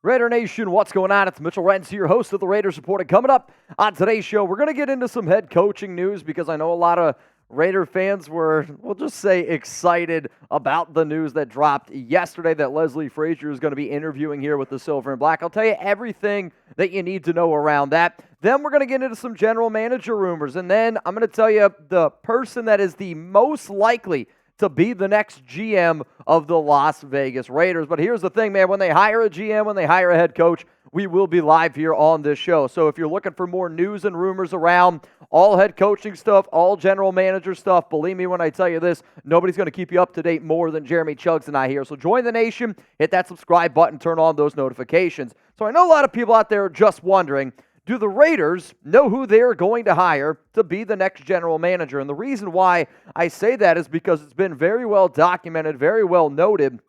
Raider Nation, what's going on? It's Mitchell Renz, your host of the Raiders Report. And coming up on today's show, we're going to get into some head coaching news because I know a lot of Raider fans were, we'll just say, excited about the news that dropped yesterday that Leslie Frazier is going to be interviewing here with the Silver and Black. I'll tell you everything that you need to know around that. Then we're going to get into some general manager rumors. And then I'm going to tell you the person that is the most likely to be the next GM of the Las Vegas Raiders. But here's the thing, man. When they hire a GM, when they hire a head coach, we will be live here on this show. So if you're looking for more news and rumors around all head coaching stuff, all general manager stuff, believe me when I tell you this, nobody's going to keep you up to date more than Jeremy Chuggs and I here. So join the nation, hit that subscribe button, turn on those notifications. So I know a lot of people out there are just wondering, do the Raiders know who they're going to hire to be the next general manager? And the reason why I say that is because it's been very well documented, very well noted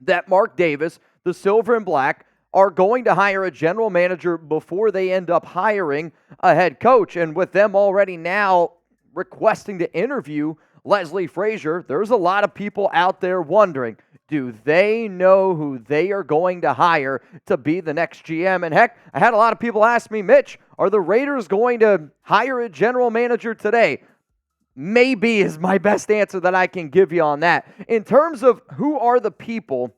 that Mark Davis, the Silver and Black, are going to hire a general manager before they end up hiring a head coach. And with them already now requesting to interview Leslie Frazier, there's a lot of people out there wondering, do they know who they are going to hire to be the next GM? And heck, I had a lot of people ask me, Mitch, are the Raiders going to hire a general manager today? Maybe is my best answer that I can give you on that. In terms of who are the people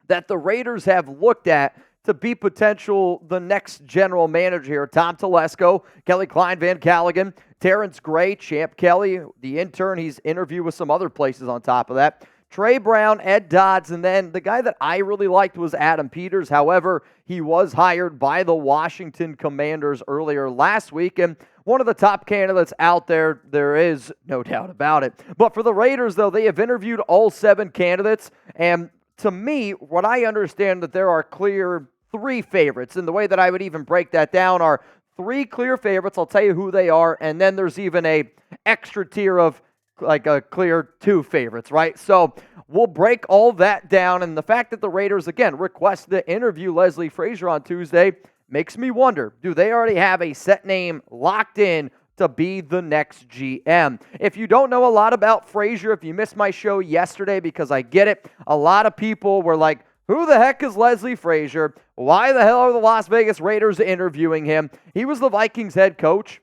that the Raiders have looked at to be the next general manager here, Tom Telesco, Kelly Klein Van Callaghan, Terrence Gray, Champ Kelly, the intern, he's interviewed with some other places on top of that, Trey Brown, Ed Dodds, and then the guy that I really liked was Adam Peters. However, he was hired by the Washington Commanders earlier last week, and one of the top candidates out there, there is no doubt about it. But for the Raiders, though, they have interviewed all 7 candidates, and to me, what I understand that there are clear 3 favorites, and the way that I would even break that down are 3 clear favorites. I'll tell you who they are, and then there's even a extra tier of like a clear 2 favorites, right? So we'll break all that down, and the fact that the Raiders, again, requested to interview Leslie Frazier on Tuesday makes me wonder, do they already have a set name locked in to be the next GM? If you don't know a lot about Frazier, if you missed my show yesterday, because I get it, a lot of people were like, who the heck is Leslie Frazier? Why the hell are the Las Vegas Raiders interviewing him? He was the Vikings head coach,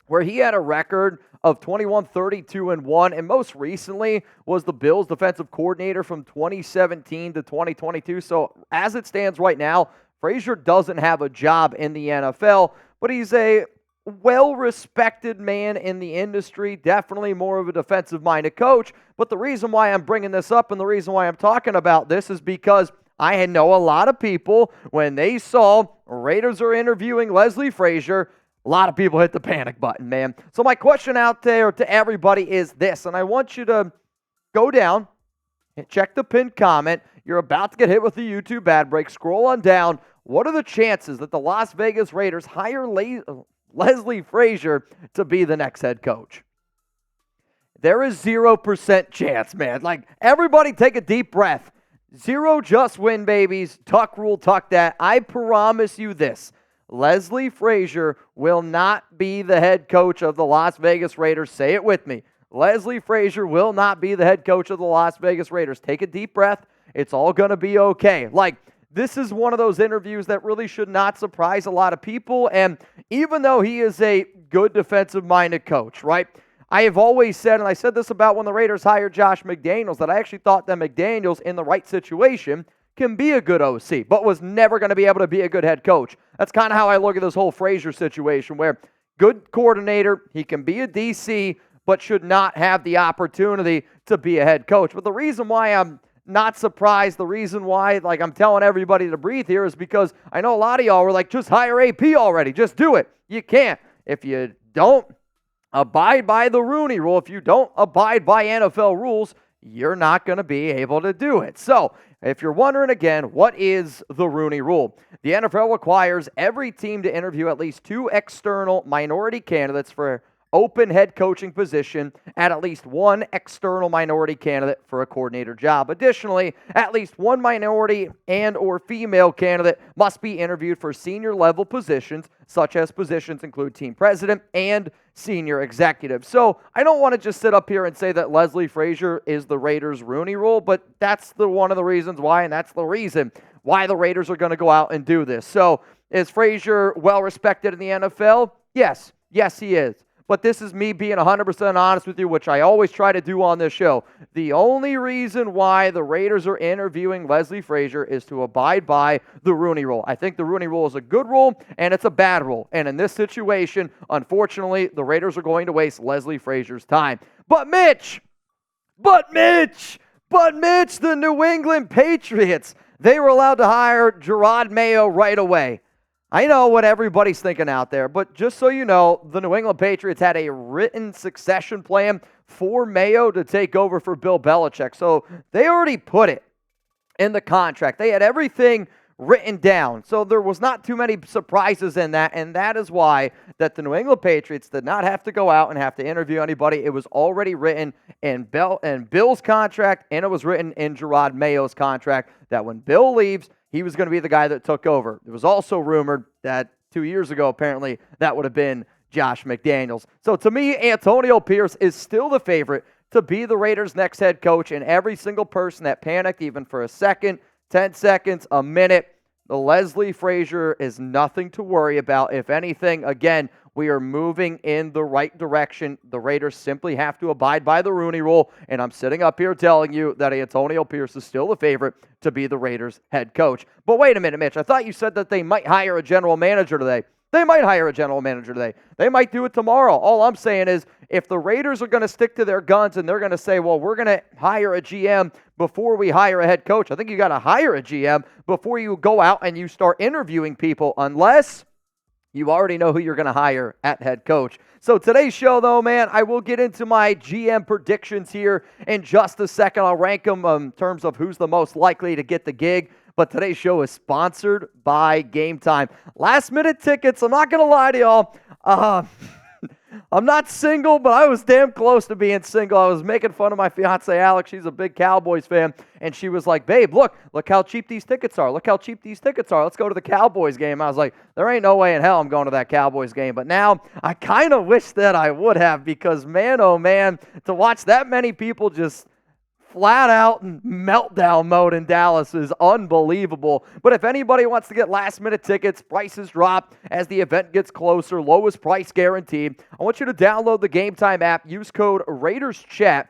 where he had a record of 21-32-1, and most recently was the Bills defensive coordinator from 2017 to 2022. So as it stands right now, Frazier doesn't have a job in the NFL, but he's a well-respected man in the industry, definitely more of a defensive-minded coach. But the reason why I'm bringing this up and the reason why I'm talking about this is because I know a lot of people, when they saw Raiders are interviewing Leslie Frazier, a lot of people hit the panic button, man. So my question out there to everybody is this, and I want you to go down and check the pinned comment. You're about to get hit with the YouTube ad break. Scroll on down. What are the chances that the Las Vegas Raiders hire Leslie Frazier to be the next head coach? There is 0% chance, man. Like, everybody take a deep breath. 0 just win, babies. Tuck rule, tuck that. I promise you this. Leslie Frazier will not be the head coach of the Las Vegas Raiders. Say it with me. Leslie Frazier will not be the head coach of the Las Vegas Raiders. Take a deep breath. It's all going to be okay. Like, this is one of those interviews that really should not surprise a lot of people. And even though he is a good defensive-minded coach, right? I have always said, and I said this about when the Raiders hired Josh McDaniels, that I actually thought that McDaniels, in the right situation, can be a good OC, but was never going to be able to be a good head coach. That's kind of how I look at this whole Frazier situation, where good coordinator, he can be a DC, but should not have the opportunity to be a head coach. But the reason why I'm not surprised, the reason why, like, I'm telling everybody to breathe here is because I know a lot of y'all were like, just hire AP already. Just do it. You can't. If you don't abide by the Rooney Rule, if you don't abide by NFL rules, you're not going to be able to do it. So, if you're wondering again, what is the Rooney Rule? The NFL requires every team to interview at least 2 external minority candidates for open head coaching position and at least 1 external minority candidate for a coordinator job. Additionally, at least 1 minority and or female candidate must be interviewed for senior level positions, such as positions include team president and senior executive. So I don't want to just sit up here and say that Leslie Frazier is the Raiders' Rooney Rule, but that's one of the reasons why, and that's the reason why the Raiders are going to go out and do this. So is Frazier well-respected in the NFL? Yes. Yes, he is. But this is me being 100% honest with you, which I always try to do on this show. The only reason why the Raiders are interviewing Leslie Frazier is to abide by the Rooney Rule. I think the Rooney Rule is a good rule, and it's a bad rule. And in this situation, unfortunately, the Raiders are going to waste Leslie Frazier's time. But Mitch, the New England Patriots, they were allowed to hire Jerod Mayo right away. I know what everybody's thinking out there, but just so you know, the New England Patriots had a written succession plan for Mayo to take over for Bill Belichick. So they already put it in the contract. They had everything written down. So there was not too many surprises in that, and that is why that the New England Patriots did not have to go out and have to interview anybody. It was already written in Bill's contract, and it was written in Jerod Mayo's contract that when Bill leaves, he was going to be the guy that took over. It was also rumored that 2 years ago, apparently, that would have been Josh McDaniels. So to me, Antonio Pierce is still the favorite to be the Raiders' next head coach, and every single person that panicked, even for a second, 10 seconds, a minute, the Leslie Frazier is nothing to worry about. If anything, again, we are moving in the right direction. The Raiders simply have to abide by the Rooney Rule, and I'm sitting up here telling you that Antonio Pierce is still the favorite to be the Raiders' head coach. But wait a minute, Mitch. I thought you said that they might hire a general manager today. They might hire a general manager today. They might do it tomorrow. All I'm saying is if the Raiders are going to stick to their guns and they're going to say, well, we're going to hire a GM before we hire a head coach, I think you got to hire a GM before you go out and you start interviewing people, unless you already know who you're going to hire at head coach. So today's show, though, man, I will get into my GM predictions here in just a second. I'll rank them in terms of who's the most likely to get the gig. But today's show is sponsored by Game Time. Last-minute tickets, I'm not going to lie to y'all. I'm not single, but I was damn close to being single. I was making fun of my fiance, Alex. She's a big Cowboys fan. And she was like, babe, look how cheap these tickets are. Look how cheap these tickets are. Let's go to the Cowboys game. I was like, there ain't no way in hell I'm going to that Cowboys game. But now I kind of wish that I would have, because, man, oh, man, to watch that many people just flat out meltdown mode in Dallas is unbelievable. But if anybody wants to get last-minute tickets, prices drop as the event gets closer, lowest price guaranteed. I want you to download the Game Time app, use code RaidersChat.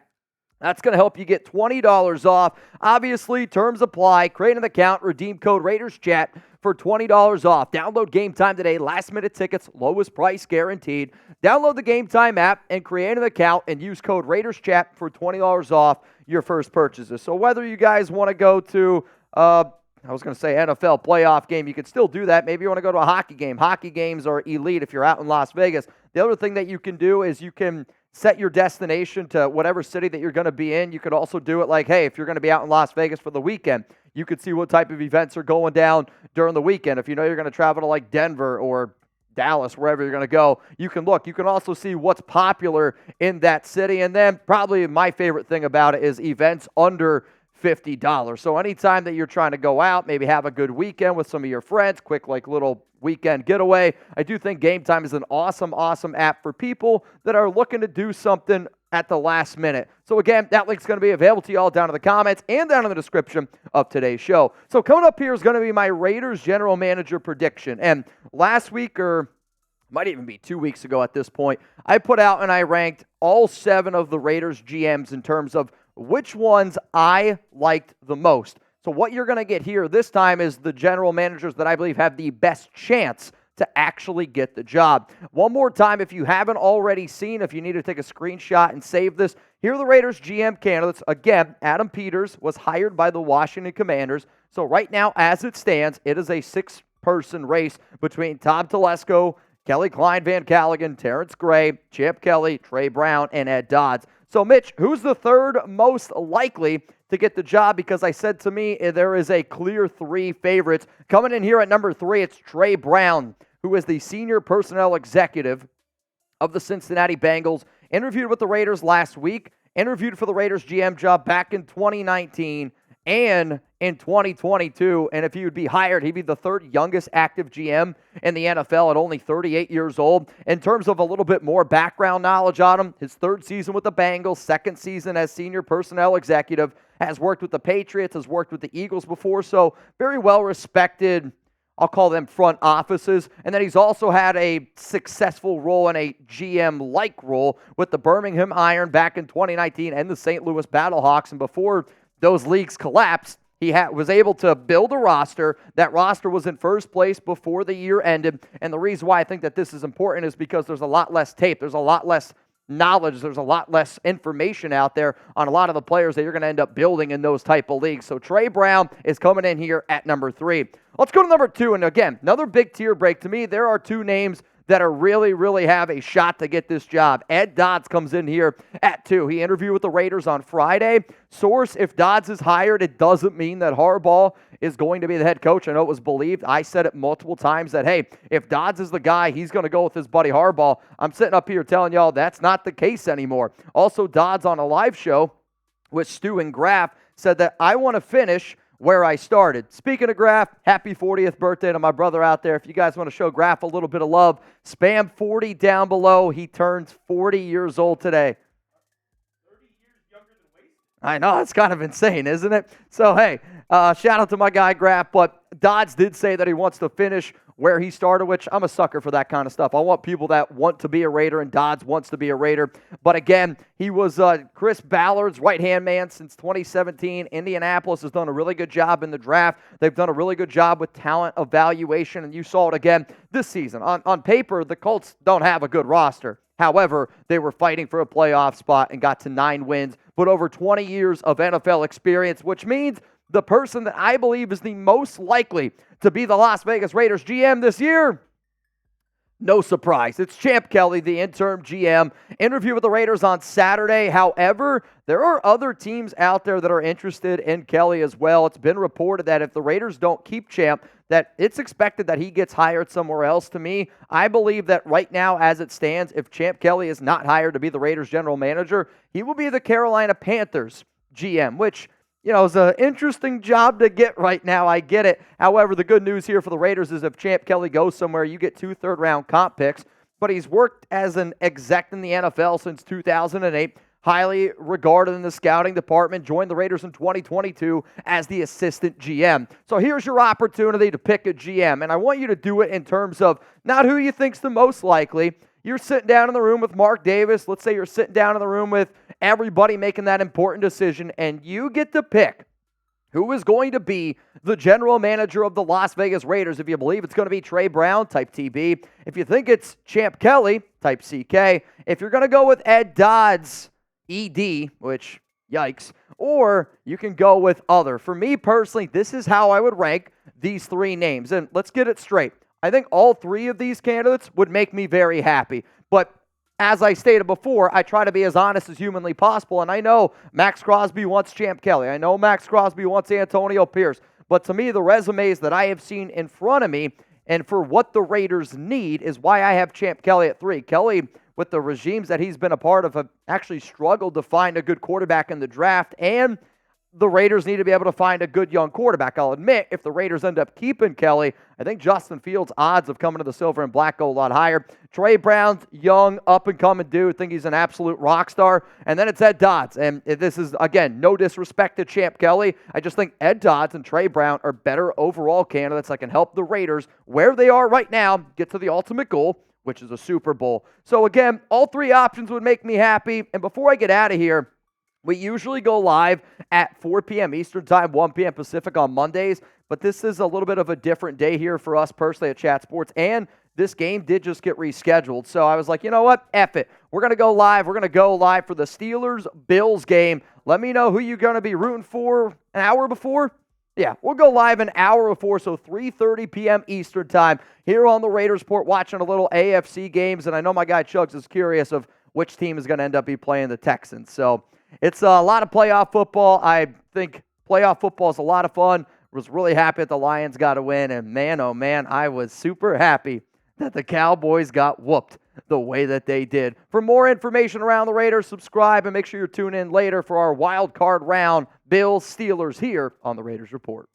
That's going to help you get $20 off. Obviously, terms apply. Create an account, redeem code RaidersChat for $20 off. Download Game Time today. Last-minute tickets, lowest price guaranteed. Download the Game Time app and create an account and use code RaidersChat for $20 off your first purchases. So whether you guys want to go to, I was going to say NFL playoff game, you can still do that. Maybe you want to go to a hockey game. Hockey games are elite if you're out in Las Vegas. The other thing that you can do is you can set your destination to whatever city that you're going to be in. You could also do it like, hey, if you're going to be out in Las Vegas for the weekend, you could see what type of events are going down during the weekend. If you know you're going to travel to like Denver or Dallas, wherever you're going to go, you can look. You can also see what's popular in that city. And then probably my favorite thing about it is events under $50. So anytime that you're trying to go out, maybe have a good weekend with some of your friends, quick like little weekend getaway, I do think Game Time is an awesome, awesome app for people that are looking to do something at the last minute. So again, that link's going to be available to you all down in the comments and down in the description of today's show. So coming up here is going to be my Raiders general manager prediction. And last week, or might even be 2 weeks ago at this point, I put out and I ranked all 7 of the Raiders GMs in terms of which ones I liked the most. So what you're going to get here this time is the general managers that I believe have the best chance to actually get the job. One more time, if you haven't already seen, if you need to take a screenshot and save this, here are the Raiders GM candidates. Again, Adam Peters was hired by the Washington Commanders. So right now, as it stands, it is a 6-person race between Tom Telesco, Kelly Klein Van Callaghan, Terrence Gray, Champ Kelly, Trey Brown, and Ed Dodds. So, Mitch, who's the third most likely to get the job? Because I said to me there is a clear 3 favorites. Coming in here at number 3, it's Trey Brown, who is the senior personnel executive of the Cincinnati Bengals, interviewed with the Raiders last week, interviewed for the Raiders GM job back in 2019, and in 2022. And if he would be hired, he'd be the third youngest active GM in the NFL at only 38 years old. In terms of a little bit more background knowledge on him, his third season with the Bengals, second season as senior personnel executive, has worked with the Patriots, has worked with the Eagles before. So very well respected, I'll call them front offices. And then he's also had a successful role in a GM-like role with the Birmingham Iron back in 2019 and the St. Louis Battlehawks. And before those leagues collapsed, he was able to build a roster. That roster was in first place before the year ended. And the reason why I think that this is important is because there's a lot less tape. There's a lot less knowledge. There's a lot less information out there on a lot of the players that you're going to end up building in those type of leagues. So Trey Brown is coming in here at number 3. Let's go to number 2. And again, another big tier break. To me, there are 2 names that are really have a shot to get this job. Ed Dodds comes in here at 2. He interviewed with the Raiders on Friday. Source, if Dodds is hired, it doesn't mean that Harbaugh is going to be the head coach. I know it was believed. I said it multiple times that, hey, if Dodds is the guy, he's going to go with his buddy Harbaugh. I'm sitting up here telling y'all that's not the case anymore. Also, Dodds on a live show with Stu and Graff said that I want to finish where I started. Speaking of Graff, happy 40th birthday to my brother out there. If you guys want to show Graff a little bit of love, spam 40 down below. He turns 40 years old today. 30 years younger than Wasted. I know, it's kind of insane, isn't it? So, hey, shout out to my guy Graff, but Dodds did say that he wants to finish where he started, which I'm a sucker for that kind of stuff. I want people that want to be a Raider, and Dodds wants to be a Raider. But again, he was Chris Ballard's right-hand man since 2017. Indianapolis has done a really good job in the draft. They've done a really good job with talent evaluation, and you saw it again this season. On paper, the Colts don't have a good roster. However, they were fighting for a playoff spot and got to 9 wins, but over 20 years of NFL experience, which means the person that I believe is the most likely to be the Las Vegas Raiders GM this year, no surprise, it's Champ Kelly, the interim GM. Interview with the Raiders on Saturday. However, there are other teams out there that are interested in Kelly as well. It's been reported that if the Raiders don't keep Champ, that it's expected that he gets hired somewhere else. To me, I believe that right now, as it stands, if Champ Kelly is not hired to be the Raiders general manager, he will be the Carolina Panthers GM, which, you know, it's an interesting job to get right now. I get it. However, the good news here for the Raiders is if Champ Kelly goes somewhere, you get 2 third-round comp picks. But he's worked as an exec in the NFL since 2008, highly regarded in the scouting department, joined the Raiders in 2022 as the assistant GM. So here's your opportunity to pick a GM, and I want you to do it in terms of not who you think's the most likely. You're sitting down in the room with Mark Davis. Let's say you're sitting down in the room with everybody making that important decision, and you get to pick who is going to be the general manager of the Las Vegas Raiders. If you believe it's going to be Trey Brown, type TB. If you think it's Champ Kelly, type CK. If you're going to go with Ed Dodds, ED, which, yikes, or you can go with other. For me personally, this is how I would rank these 3 names. And let's get it straight. I think all 3 of these candidates would make me very happy. But as I stated before, I try to be as honest as humanly possible. And I know Max Crosby wants Champ Kelly. I know Max Crosby wants Antonio Pierce. But to me, the resumes that I have seen in front of me and for what the Raiders need is why I have Champ Kelly at 3. Kelly, with the regimes that he's been a part of, have actually struggled to find a good quarterback in the draft, and the Raiders need to be able to find a good young quarterback. I'll admit, if the Raiders end up keeping Kelly, I think Justin Fields' odds of coming to the silver and black go a lot higher. Trey Brown's young, up-and-coming dude. I think he's an absolute rock star. And then it's Ed Dodds. And this is, again, no disrespect to Champ Kelly. I just think Ed Dodds and Trey Brown are better overall candidates that can help the Raiders, where they are right now, get to the ultimate goal, which is a Super Bowl. So, again, all 3 options would make me happy. And before I get out of here, we usually go live at 4 p.m. Eastern Time, 1 p.m. Pacific on Mondays, but this is a little bit of a different day here for us personally at Chat Sports, and this game did just get rescheduled. So I was like, you know what? F it. We're going to go live. We're going to go live for the Steelers-Bills game. Let me know who you're going to be rooting for an hour before. Yeah, we'll go live an hour before, so 3:30 p.m. Eastern Time here on the Raiders Report, watching a little AFC games, and I know my guy Chugs is curious of which team is going to end up be playing the Texans. So it's a lot of playoff football. I think playoff football is a lot of fun. Was really happy that the Lions got a win, and man, oh man, I was super happy that the Cowboys got whooped the way that they did. For more information around the Raiders, subscribe and make sure you tune in later for our wild card round, Bills Steelers here on the Raiders Report.